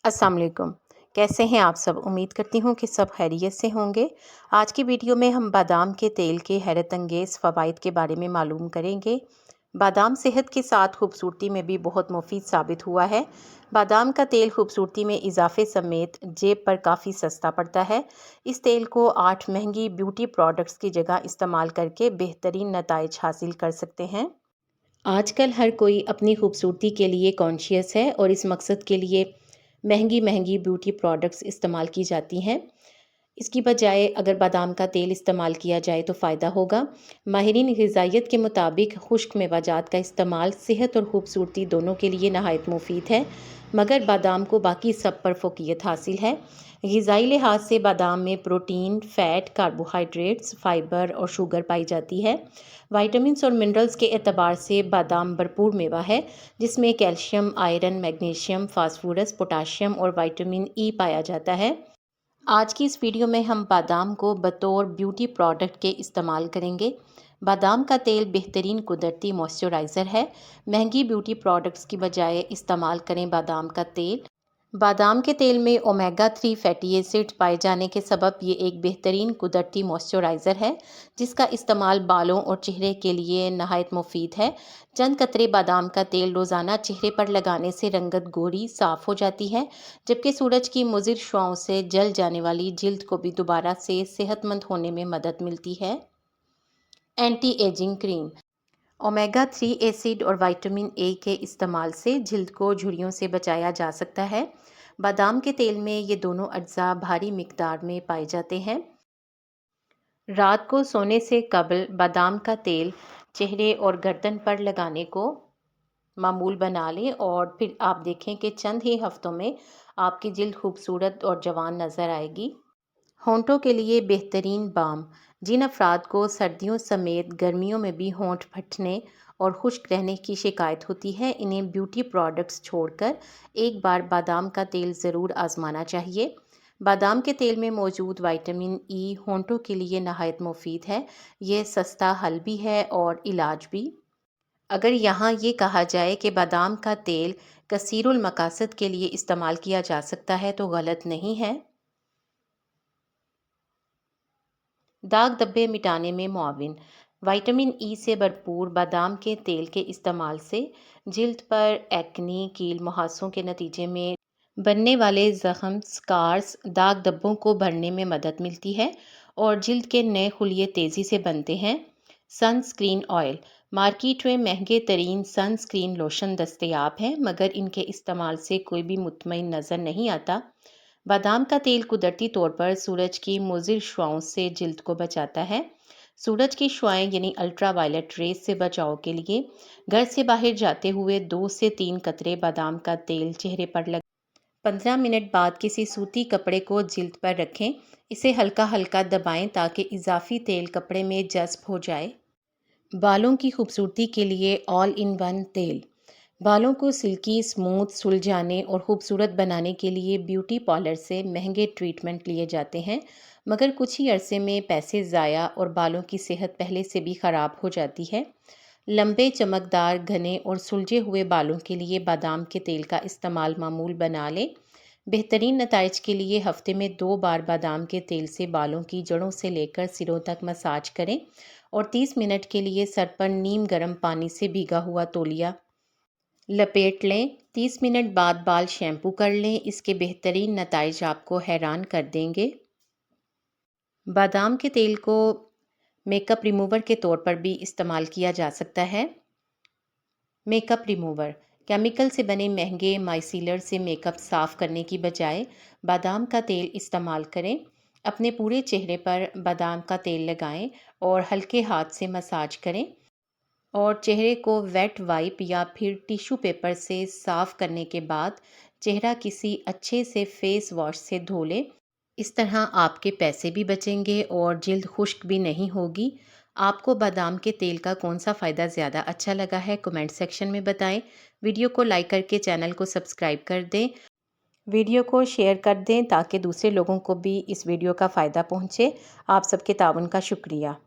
अस्सलाम वालेकुम। कैसे हैं आप सब? उम्मीद करती हूँ कि सब खैरियत से होंगे। आज की वीडियो में हम बादाम के तेल के हैरत अंगेज़ फ़वाइद के बारे में मालूम करेंगे। बादाम सेहत के साथ खूबसूरती में भी बहुत मुफीद साबित हुआ है। बादाम का तेल खूबसूरती में इजाफे समेत जेब पर काफ़ी सस्ता पड़ता है। इस तेल को 8 महंगी ब्यूटी प्रोडक्ट्स की जगह इस्तेमाल करके बेहतरीन नताइज हासिल कर सकते हैं। आजकल हर कोई अपनी खूबसूरती के लिए कॉन्शियस है और इस मकसद के लिए महंगी महंगी ब्यूटी प्रोडक्ट्स इस्तेमाल की जाती हैं। इसकी बजाय अगर बादाम का तेल इस्तेमाल किया जाए तो फ़ायदा होगा। माहिरीन ग़िज़ाइयत के मुताबिक खुश्क मेवाजात का इस्तेमाल सेहत और खूबसूरती दोनों के लिए नहायत मुफीद है, मगर बादाम को बाकी सब पर फ़ोक़ियत हासिल है। ग़िज़ाई लिहाज से बादाम में प्रोटीन, फ़ैट, कार्बोहाइड्रेट्स, फ़ाइबर और शुगर पाई जाती है। वाइटामिन्स और मिनरल्स के एतबार से बादाम भरपूर मेवा है, जिसमें calcium, iron, magnesium, phosphorus, potassium और विटामिन ई पाया जाता है। आज की इस वीडियो में हम बादाम को बतौर ब्यूटी प्रोडक्ट के इस्तेमाल करेंगे। बादाम का तेल बेहतरीन कुदरती मॉइस्चराइज़र है। महंगी ब्यूटी प्रोडक्ट्स की बजाय इस्तेमाल करें बादाम का तेल। बादाम के तेल में ओमेगा 3 फैटी एसिड पाए जाने के सबब ये एक बेहतरीन कुदरती मॉइस्चराइज़र है, जिसका इस्तेमाल बालों और चेहरे के लिए नहायत मुफीद है। चंद कतरे बादाम का तेल रोज़ाना चेहरे पर लगाने से रंगत गोरी साफ़ हो जाती है, जबकि सूरज की मुज़िर शुआओं से जल जाने वाली जिल्द को भी दोबारा से सेहतमंद होने में मदद मिलती है। Anti ageing cream. Omega 3 acid और विटामिन ए के इस्तेमाल से जिल्द को झुर्रियों से बचाया जा सकता है। बादाम के तेल में ये दोनों अज्जा भारी मिकदार में पाए जाते हैं। रात को सोने से कबल बादाम का तेल चेहरे और गर्दन पर लगाने को मामूल बना लें और फिर आप देखें कि चंद ही हफ्तों में आपकी जिल्द खूबसूरत और जवान नज़र आएगी। होंठों के लिए बेहतरीन बाम। जिन अफराद को सर्दियों समेत गर्मियों में भी होंठ फटने और खुश्क रहने की शिकायत होती है, इन्हें ब्यूटी प्रोडक्ट्स छोड़कर एक बार बादाम का तेल ज़रूर आजमाना चाहिए। बादाम के तेल में मौजूद विटामिन ई होंठों के लिए नहायत मुफीद है। ये सस्ता हल भी है और इलाज भी। अगर यहाँ ये कहा जाए कि बादाम का तेल कसीरुल मकासद के लिए इस्तेमाल किया जा सकता है तो गलत नहीं है। दाग धब्बे मिटाने में मुआविन। विटामिन ई से भरपूर बादाम के तेल के इस्तेमाल से जिल्द पर एक्नी, कील मुहासों के नतीजे में बनने वाले ज़ख्म, स्कार्स, दाग धब्बों को भरने में मदद मिलती है और जिल्द के नए खुलिये तेज़ी से बनते हैं। Sunscreen oil. मार्केट में महंगे तरीन सनस्क्रीन लोशन दस्तयाब हैं, मगर इनके इस्तेमाल से कोई भी मुतमईन नज़र नहीं आता। बादाम का तेल कुदरती तौर पर सूरज की मुज़िर शुआओं से जिल्द को बचाता है। सूरज की शुआएं यानी अल्ट्रा वायलेट रेज से बचाव के लिए घर से बाहर जाते हुए 2 से 3 कतरे बादाम का तेल चेहरे पर लग 15 मिनट बाद किसी सूती कपड़े को जिल्द पर रखें। इसे हल्का हल्का दबाएं ताकि इजाफी तेल कपड़े में जज्ब हो जाए। बालों की खूबसूरती के लिए ऑल इन वन तेल। बालों को सिल्की, स्मूथ, सुलझाने और ख़ूबसूरत बनाने के लिए ब्यूटी पार्लर से महंगे ट्रीटमेंट लिए जाते हैं, मगर कुछ ही अरसे में पैसे ज़ाया और बालों की सेहत पहले से भी ख़राब हो जाती है। लंबे, चमकदार, घने और सुलझे हुए बालों के लिए बादाम के तेल का इस्तेमाल मामूल बना लें। बेहतरीन नताइज के लिए हफ्ते में 2 बार बादाम के तेल से बालों की जड़ों से लेकर सिरों तक मसाज करें और 30 मिनट के लिए सर पर नीम गर्म पानी से भीगा हुआ तौलिया लपेट लें। 30 मिनट बाद बाल शैम्पू कर लें। इसके बेहतरीन नताइज आपको हैरान कर देंगे। बादाम के तेल को मेकअप रिमूवर के तौर पर भी इस्तेमाल किया जा सकता है। Makeup remover. केमिकल से बने महंगे माइसीलर से मेकअप साफ़ करने की बजाय बादाम का तेल इस्तेमाल करें। अपने पूरे चेहरे पर बादाम का तेल लगाएं और हल्के हाथ से मसाज करें और चेहरे को वेट वाइप या फिर टिश्यू पेपर से साफ़ करने के बाद चेहरा किसी अच्छे से फेस वॉश से धो लें। इस तरह आपके पैसे भी बचेंगे और जिल्द खुश्क भी नहीं होगी। आपको बादाम के तेल का कौन सा फ़ायदा ज़्यादा अच्छा लगा है, कमेंट सेक्शन में बताएं। वीडियो को लाइक करके चैनल को सब्सक्राइब कर दें। वीडियो को शेयर कर दें ताकि दूसरे लोगों को भी इस वीडियो का फ़ायदा पहुंचे। आप सबके ताउन का शुक्रिया।